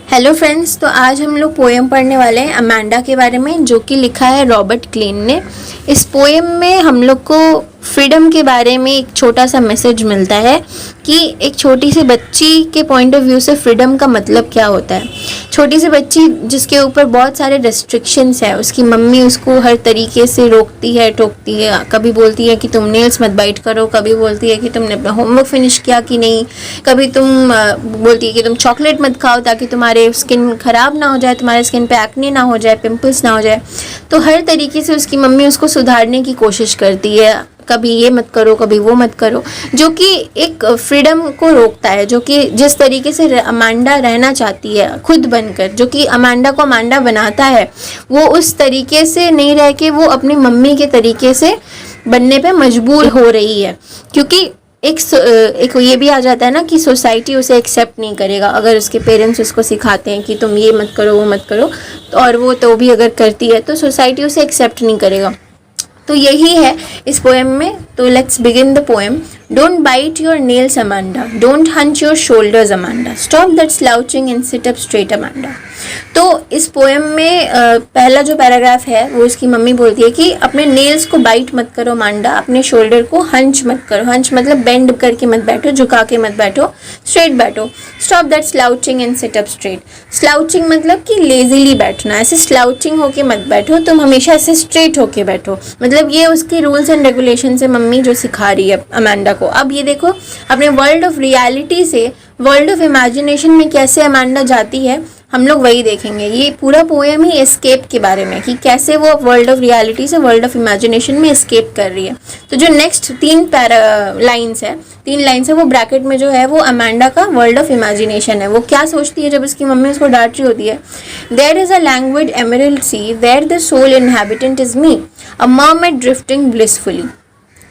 Hello friends, तो आज हम लोग पोएम पढ़ने वाले हैं अमांडा के बारे में, जो कि लिखा है रॉबर्ट क्लीन ने। इस पोएम में हम लोग को फ्रीडम के बारे में एक छोटा सा मैसेज मिलता है कि एक छोटी सी बच्ची के पॉइंट ऑफ व्यू से फ्रीडम का मतलब क्या होता है। छोटी सी बच्ची जिसके ऊपर बहुत सारे रेस्ट्रिक्शंस है, उसकी मम्मी उसको हर तरीके से रोकती है, टोकती है। कभी बोलती है कि तुम नेल्स मत बाइट करो, कभी बोलती है कि तुमने अपना होमवर्क फिनिश किया कि नहीं, कभी बोलती है कि तुम चॉकलेट मत खाओ ताकि तुम्हारे स्किन ख़राब ना हो जाए, तुम्हारे स्किन पे एक्ने ना हो जाए, पिंपल्स ना हो जाए। तो हर तरीके से उसकी मम्मी उसको सुधारने की कोशिश करती है, कभी ये मत करो, कभी वो मत करो, जो कि एक फ्रीडम को रोकता है। जो कि जिस तरीके से अमांडा रहना चाहती है खुद बनकर, जो कि अमांडा को अमांडा बनाता है, वो उस तरीके से नहीं रह के वो अपनी मम्मी के तरीके से बनने पे मजबूर हो रही है। क्योंकि एक ये भी आ जाता है ना कि सोसाइटी उसे एक्सेप्ट नहीं करेगा अगर उसके पेरेंट्स उसको सिखाते हैं कि तुम ये मत करो, वो मत करो, और वो तो भी अगर करती है तो सोसाइटी उसे एक्सेप्ट नहीं करेगा। तो यही है इस पोएम में। तो let's begin the poem. Don't bite your nails Amanda, don't hunch your shoulders Amanda, stop that slouching and sit up straight Amanda. तो इस पोएम में पहला जो पैराग्राफ है वो उसकी मम्मी बोलती है कि अपने नेल्स को बाइट मत करो अमांडा, अपने शोल्डर को हंच मत करो। हंच मतलब बेंड करके मत बैठो, झुका के मत बैठो, स्ट्रेट बैठो। Stop that slouching and sit up straight. Slouching मतलब कि लेजीली बैठना, ऐसे स्लाउचिंग होके मत बैठो, तुम हमेशा ऐसे स्ट्रेट होके बैठो। मतलब ये उसके रूल्स एंड रेगुलेशन से मम्मी जो सिखा रही है अमांडा को। अब ये देखो, अपने वर्ल्ड ऑफ रियलिटी से वर्ल्ड ऑफ इमेजिनेशन में कैसे अमांडा जाती है, हम लोग वही देखेंगे। ये पूरा पोएम ही एस्केप के बारे में, कि कैसे वो वर्ल्ड ऑफ रियलिटी से वर्ल्ड ऑफ इमेजिनेशन में एस्केप कर रही है। तो जो नेक्स्ट तीन लाइन्स है वो ब्रैकेट में जो है वो अमांडा का वर्ल्ड ऑफ इमेजिनेशन है। वो क्या सोचती है जब उसकी मम्मी उसको डांट रही होती है। There is a languid emerald sea where the sole inhabitant is me, a mermaid drifting blissfully.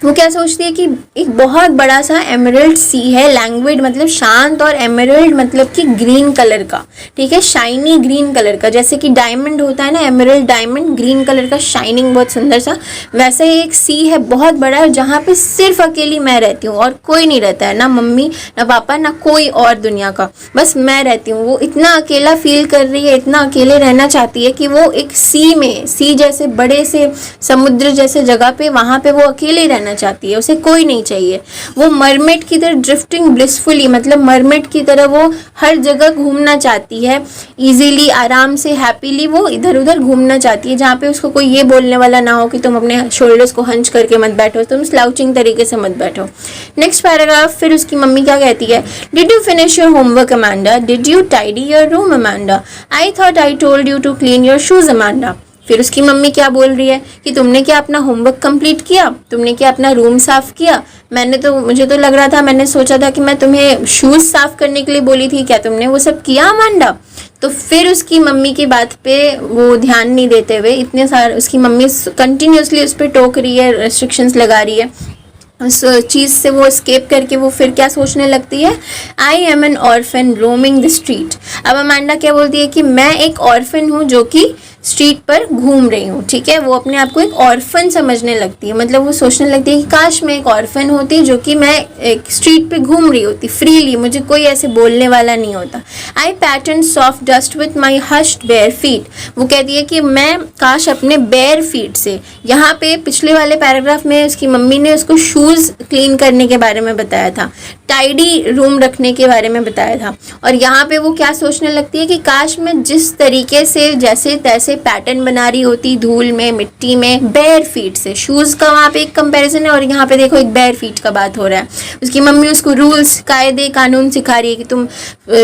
वो क्या सोचती है कि एक बहुत बड़ा सा एमरल्ड सी है, लैंग्वेड मतलब शांत, और एमरल्ड मतलब कि ग्रीन कलर का, ठीक है, शाइनी ग्रीन कलर का। जैसे कि डायमंड होता है ना, एमरल्ड डायमंड, ग्रीन कलर का शाइनिंग, बहुत सुंदर सा, वैसा ही एक सी है बहुत बड़ा है, जहाँ पे सिर्फ अकेली मैं रहती हूँ और कोई नहीं रहता है, ना मम्मी ना पापा ना कोई और दुनिया का, बस मैं रहती हूँ। वो इतना अकेला फील कर रही है, इतना अकेले रहना चाहती है कि वो एक सी जैसे बड़े से समुद्र जैसे जगह पे, वहाँ पे वो अकेले रहना चाहती है, उसे कोई नहीं चाहिए। वो मरमेड की तरह ड्रिफ्टिंग ब्लिसफुली, मतलब मरमेड की तरह वो हर जगह घूमना चाहती है, इजीली, आराम से, हैप्पीली वो इधर उधर घूमना चाहती है, जहाँ पे उसको कोई ये बोलने वाला ना हो कि तुम अपने शोल्डर्स को हंच करके मत बैठो, तुम स्लाउचिंग तरीके से मत बैठो। नेक्स्ट पैराग्राफ, फिर उसकी मम्मी क्या कहती है। Did you finish your homework Amanda, did you tidy your room Amanda, I thought I told you to clean your shoes Amanda. फिर उसकी मम्मी क्या बोल रही है कि तुमने क्या अपना होमवर्क कंप्लीट किया, तुमने क्या अपना रूम साफ किया, मुझे तो लग रहा था, मैंने सोचा था कि मैं तुम्हें शूज साफ करने के लिए बोली थी, क्या तुमने वो सब किया अमांडा। तो फिर उसकी मम्मी की बात पे वो ध्यान नहीं देते हुए, इतने सारे उसकी मम्मी कंटिन्यूसली उस पर टोक रही है, रेस्ट्रिक्शंस लगा रही है, उस चीज़ से वो स्केप करके वो फिर क्या सोचने लगती है। I am N orphan roaming the street. अब अमांडा क्या बोलती है कि मैं एक ऑर्फन हूँ जो कि स्ट्रीट पर घूम रही हूँ, ठीक है। वो अपने आप को एक ऑर्फन समझने लगती है, मतलब वो सोचने लगती है कि काश मैं एक ऑर्फन होती जो कि मैं एक स्ट्रीट पे घूम रही होती फ्रीली, मुझे कोई ऐसे बोलने वाला नहीं होता। I pattern soft dust with my hushed bare feet. वो कहती है कि मैं काश अपने बेयर फीट से, यहाँ पे पिछले वाले पैराग्राफ में उसकी मम्मी ने उसको शूज़ क्लीन करने के बारे में बताया था, टाइडी रूम रखने के बारे में बताया था, और यहाँ पे वो क्या सोचने लगती है कि काश मैं जिस तरीके से जैसे तैसे पैटर्न बना रही होती धूल में, मिट्टी में, बेयर फीट से। शूज का वहाँ पे एक कंपैरिजन है और यहाँ पे देखो एक बेयर फीट का बात हो रहा है। उसकी मम्मी उसको रूल्स, कायदे, कानून सिखा रही है कि तुम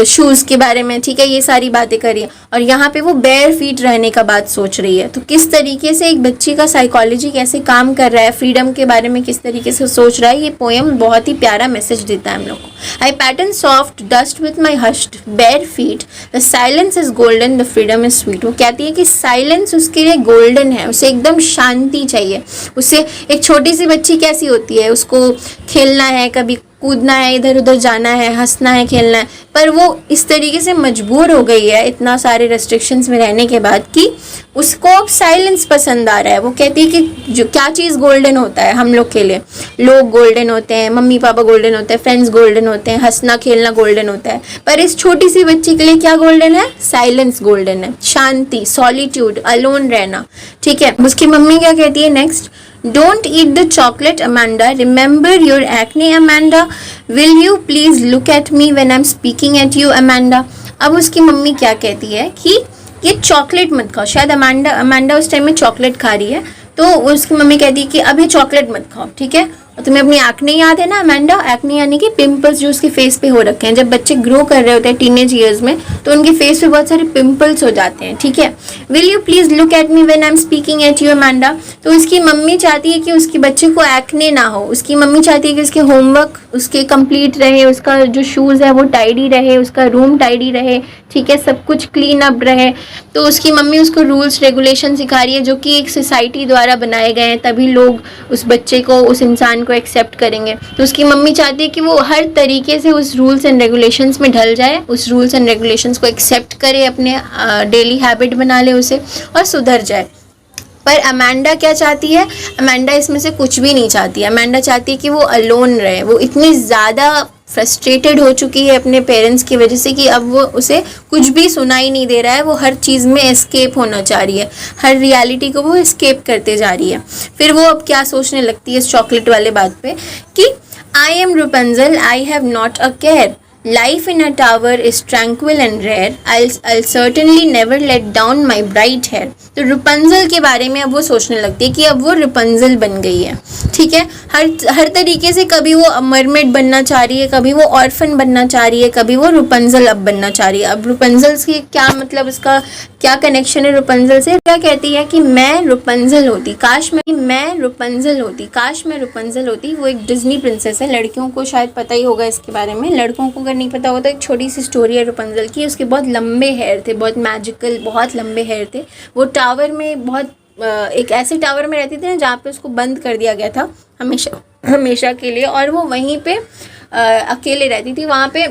शूज के बारे में, ठीक है, ये सारी बातें करिए, और यहाँ पे वो बेयर फीट रहने का बात सोच रही है। तो किस तरीके से एक बच्ची का साइकोलॉजी कैसे काम कर रहा है, फ्रीडम के बारे में किस तरीके से सोच रहा है, ये पोएम बहुत ही प्यारा मैसेज देता है हम लोग को। I pattern soft dust with my hushed bare feet, the silence is golden, the freedom is sweet. वो कहती है कि साइलेंस उसके लिए गोल्डन है, उसे एकदम शांति चाहिए। उसे एक छोटी सी बच्ची कैसी होती है, उसको खेलना है, कभी कूदना है, इधर उधर जाना है, हंसना है, खेलना है, पर वो इस तरीके से मजबूर हो गई है इतना सारे रेस्ट्रिक्शंस में रहने के बाद कि उसको अब साइलेंस पसंद आ रहा है। वो कहती है कि जो क्या चीज़ गोल्डन होता है हम लोग के लिए, लोग गोल्डन होते हैं, मम्मी पापा गोल्डन होते हैं, फ्रेंड्स गोल्डन होते हैं, हंसना खेलना गोल्डन होता है, पर इस छोटी सी बच्ची के लिए क्या गोल्डन है? साइलेंस गोल्डन है, शांति, सॉलिट्यूड, अलोन रहना। ठीक है, उसकी मम्मी क्या कहती है next? Don't eat the chocolate, Amanda. Remember your acne, Amanda. Will you please look at me when I'm speaking at you, Amanda? अब उसकी मम्मी क्या कहती है कि ये चॉकलेट मत खाओ। शायद अमांडा उस टाइम में चॉकलेट खा रही है, तो उसकी मम्मी कहती है कि अब ये चॉकलेट मत खाओ, ठीक है। और तुम्हें अपनी एक्ने याद है ना अमांडा? एक्ने यानी कि पिंपल्स जो उसके फेस पे हो रखे हैं। जब बच्चे ग्रो कर रहे होते हैं टीनेज ईयर्स में, तो उनके फेस पे बहुत सारे पिंपल्स हो जाते हैं, ठीक है। Will you please look at me when I am speaking at you Amanda. तो उसकी मम्मी चाहती है कि उसके बच्चे को एक्ने ना हो। उसकी मम्मी चाहती है कि उसके होमवर्क उसके कंप्लीट रहे, उसका जो शूज़ है वो टाइडी रहे, उसका रूम टाइडी रहे, ठीक है, सब कुछ क्लीन अप रहे। तो उसकी मम्मी उसको रूल्स रेगुलेशन सिखा रही है जो कि एक सोसाइटी द्वारा बनाए गए हैं, तभी लोग उस बच्चे को, उस इंसान को एक्सेप्ट करेंगे। तो उसकी मम्मी चाहती है कि वो हर तरीके से उस रूल्स एंड रेगुलेशंस में ढल जाए, उस रूल्स एंड रेगुलेशंस को एक्सेप्ट करे, अपने डेली हैबिट बना ले उसे और सुधर जाए। पर अमांडा क्या चाहती है? अमांडा इसमें से कुछ भी नहीं चाहती है। अमांडा चाहती है कि वो अलोन रहे। वो इतनी ज़्यादा फ्रस्ट्रेटेड हो चुकी है अपने पेरेंट्स की वजह से कि अब वो उसे कुछ भी सुनाई नहीं दे रहा है। वो हर चीज़ में एस्केप होना चाह रही है, हर रियलिटी को वो एस्केप करते जा रही है। फिर वो अब क्या सोचने लगती है इस चॉकलेट वाले बात पे कि I am Rapunzel, I have not a care, life in a tower is tranquil and rare, I'll certainly never let down my bright hair। तो रुपंजल के बारे में अब वो सोचने लगती है कि अब वो रुपंजल बन गई है, ठीक है। हर तरीके से कभी वो मरमेड बनना चाह रही है, कभी वो ऑर्फन बनना चाह रही है, कभी वो रुपंजल अब बनना चाह रही है। अब रुपंजल से क्या मतलब, उसका क्या कनेक्शन है रुपंजल से? क्या कहती है कि मैं रुपंजल होती, काश मैं रुपंजल होती, काश मैं रुपंजल होती। वो एक डिज्नी प्रिंसेस है, लड़कियों को शायद पता ही होगा इसके बारे में। लड़कों को अगर नहीं पता हो तो एक छोटी सी स्टोरी है रुपंजल की। उसके बहुत लंबे हेयर थे, बहुत मैजिकल, बहुत लंबे हेयर थे। वो टावर में बहुत एक ऐसे टावर में रहती थी ना जहाँ पे उसको बंद कर दिया गया था हमेशा के लिए, और वो वहीं पे अकेले रहती थी। वहाँ पे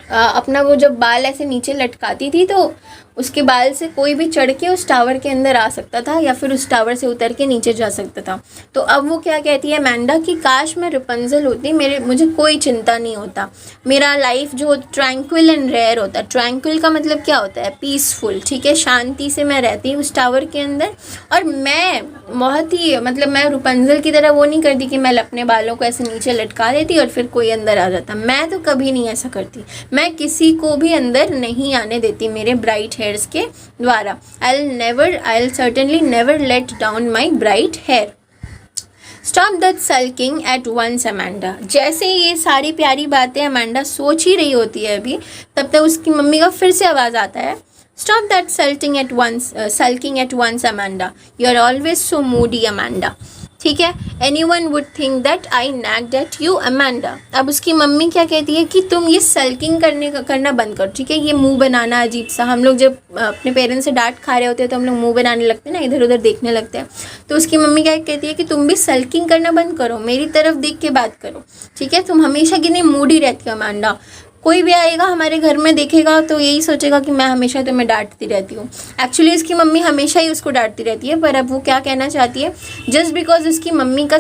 अपना वो जब बाल ऐसे नीचे लटकाती थी तो उसके बाल से कोई भी चढ़ के उस टावर के अंदर आ सकता था या फिर उस टावर से उतर के नीचे जा सकता था। तो अब वो क्या कहती है अमांडा कि काश मैं रुपंजल होती, मुझे कोई चिंता नहीं होता, मेरा लाइफ जो ट्रैंक्विल एंड रेयर होता। ट्रैंक्विल का मतलब क्या होता है? पीसफुल, ठीक है, शांति से मैं रहती उस टावर के अंदर। और मैं बहुत ही मतलब मैं रुपंजल की तरह वो नहीं करती कि मैं अपने बालों को ऐसे नीचे लटका देती और फिर कोई अंदर आ जाता। मैं तो कभी नहीं ऐसा करती, मैं किसी को भी अंदर नहीं आने देती मेरे ब्राइट हेयर्स के द्वारा। I'll certainly never let down my bright hair। Stop that sulking at once, Amanda। जैसे ये सारी प्यारी बातें अमांडा सोच ही रही होती है अभी, तब तक उसकी मम्मी का फिर से आवाज़ आता है, Stop that sulking at once, Amanda। You're always so moody, Amanda। ठीक है, anyone would think that I nagged at you, Amanda। अब उसकी मम्मी क्या कहती है कि तुम ये सल्किंग करना बंद करो, ठीक है। ये मुंह बनाना अजीब सा, हम लोग जब अपने पेरेंट्स से डांट खा रहे होते हैं तो हम लोग मुंह बनाने लगते हैं ना, इधर उधर देखने लगते हैं। तो उसकी मम्मी क्या कहती है कि तुम भी सल्किंग करना बंद करो, मेरी तरफ देख के बात करो, ठीक है। तुम हमेशा कितनी मूडी रहती हो अमांडा। कोई भी आएगा हमारे घर में देखेगा तो यही सोचेगा कि मैं हमेशा तुम्हें डांटती रहती हूँ। एक्चुअली उसकी मम्मी हमेशा ही उसको डांटती रहती है, पर अब वो क्या कहना चाहती है, जस्ट बिकॉज उसकी मम्मी का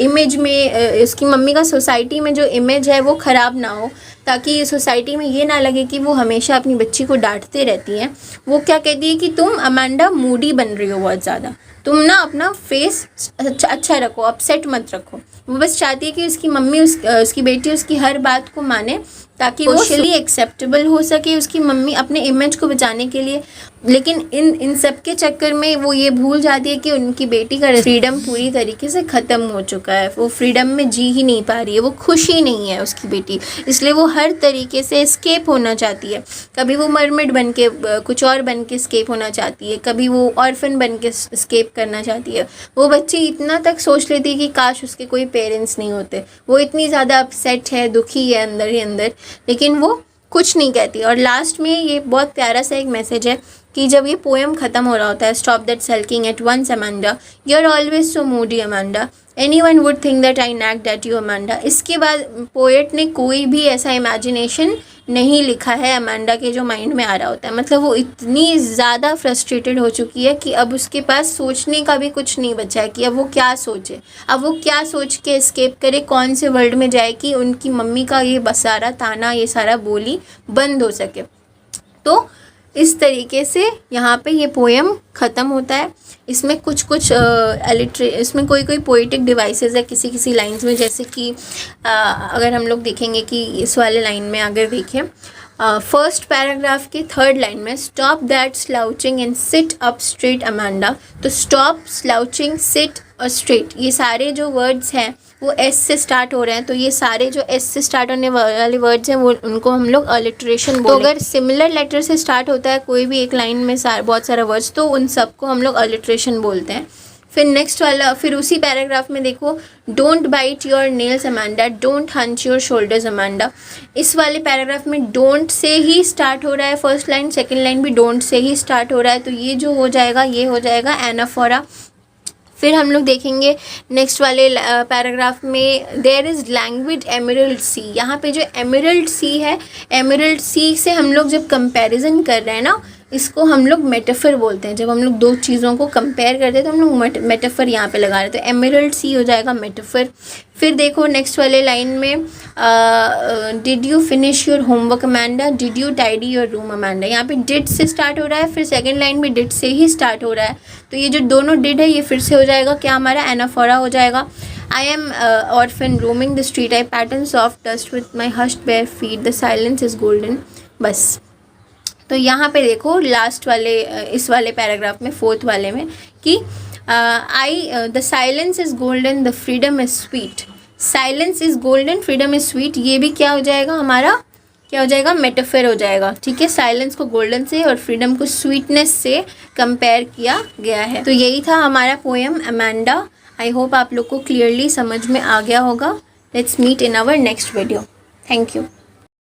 इमेज में, उसकी मम्मी का सोसाइटी में जो इमेज है वो ख़राब ना हो, ताकि सोसाइटी में ये ना लगे कि वो हमेशा अपनी बच्ची को डांटते रहती हैं। वो क्या कहती है कि तुम अमांडा मूडी बन रही हो बहुत ज़्यादा, तुम ना अपना फेस अच्छा रखो, अपसेट मत रखो। वो बस चाहती है कि उसकी मम्मी उसकी बेटी उसकी हर बात को माने ताकि वो सोशली एक्सेप्टेबल हो सके उसकी मम्मी अपने इमेज को बचाने के लिए। लेकिन इन सब के चक्कर में वो ये भूल जाती है कि उनकी बेटी का फ्रीडम पूरी तरीके से ख़त्म हो चुका है। वो फ्रीडम में जी ही नहीं पा रही है, वो खुशी नहीं है उसकी बेटी, इसलिए वो हर तरीके से एस्केप होना चाहती है। कभी वो मरमेड बन के कुछ और बन के एस्केप होना चाहती है, कभी वो ऑर्फन बन के एस्केप करना चाहती है। वो बच्ची इतना तक सोच लेती है कि काश उसके कोई पेरेंट्स नहीं होते। वो इतनी ज़्यादा अपसेट है, दुखी है अंदर ही अंदर, लेकिन वो कुछ नहीं कहती। और लास्ट में ये बहुत प्यारा सा एक मैसेज है कि जब ये पोएम ख़त्म हो रहा होता है, stop that sulking at once Amanda, you are always so moody Amanda, anyone would think that I nagged at you Amanda. इसके बाद पोएट ने कोई भी ऐसा इमेजिनेशन नहीं लिखा है अमांडा के जो माइंड में आ रहा होता है। मतलब वो इतनी ज़्यादा फ्रस्ट्रेटेड हो चुकी है कि अब उसके पास सोचने का भी कुछ नहीं बचा है कि अब वो क्या सोचे, अब वो क्या सोच के एस्केप करे, कौन से वर्ल्ड में जाए कि उनकी मम्मी का ये सारा ताना, ये सारा बोली बंद हो सके। तो इस तरीके से यहाँ पे ये पोएम ख़त्म होता है। इसमें कुछ इसमें कोई पोइटिक डिवाइसेस है किसी किसी लाइंस में, जैसे कि अगर हम लोग देखेंगे कि इस वाले लाइन में अगर देखें फर्स्ट पैराग्राफ के थर्ड लाइन में, stop that slouching and sit up straight Amanda. तो स्टॉप स्लाउचिंग, सिट और स्ट्रेट, ये सारे जो वर्ड्स हैं वो एस से स्टार्ट हो रहे हैं। तो ये सारे जो एस से स्टार्ट होने वाले वर्ड्स हैं वो उनको हम लोग अलिट्रेशन बोलते हैं। तो अगर सिमिलर लेटर से स्टार्ट होता है कोई भी एक लाइन में बहुत सारा वर्ड्स, तो उन सबको हम लोग अलिट्रेशन बोलते हैं। फिर नेक्स्ट वाला, फिर उसी पैराग्राफ में देखो, don't bite your nails Amanda, don't hunch your shoulders Amanda. इस वाले पैराग्राफ में डोंट से ही स्टार्ट हो रहा है फर्स्ट लाइन, सेकंड लाइन भी डोंट से ही स्टार्ट हो रहा है। तो ये जो हो जाएगा, ये हो जाएगा एनाफोरा। फिर हम लोग देखेंगे नेक्स्ट वाले पैराग्राफ में, देयर इज़ लैंग्वेज एमरल्ड सी। यहाँ पे जो एमरल्ड सी है, एमरल्ड सी से हम लोग जब कंपैरिजन कर रहे हैं ना, इसको हम लोग मेटाफर बोलते हैं। जब हम लोग दो चीज़ों को कंपेयर करते हैं तो हम लोग मेटाफर यहाँ पे लगा रहे हैं। तो एमरल्ड सी हो जाएगा मेटाफर। फिर देखो नेक्स्ट वाले लाइन में, did you finish your homework Amanda, did you tidy your room Amanda. यहाँ पे डिड से स्टार्ट हो रहा है, फिर सेकंड लाइन में डिड से ही स्टार्ट हो रहा है। तो ये जो दोनों डिड है ये फिर से हो जाएगा क्या, हमारा एनाफोरा हो जाएगा। I am orphan roaming the street, I pattern soft dust with my hushed bare feet, the silence is golden. बस। तो यहाँ पे देखो लास्ट वाले इस वाले पैराग्राफ में, फोर्थ वाले में, कि the silence is golden, the freedom is sweet. Silence is golden, freedom is sweet, ये भी क्या हो जाएगा हमारा, क्या हो जाएगा, मेटाफर हो जाएगा। ठीक है, साइलेंस को गोल्डन से और फ्रीडम को स्वीटनेस से कंपेयर किया गया है। तो यही था हमारा पोएम अमांडा। आई होप आप लोग को क्लियरली समझ में आ गया होगा। Let's meet in our next video. Thank you.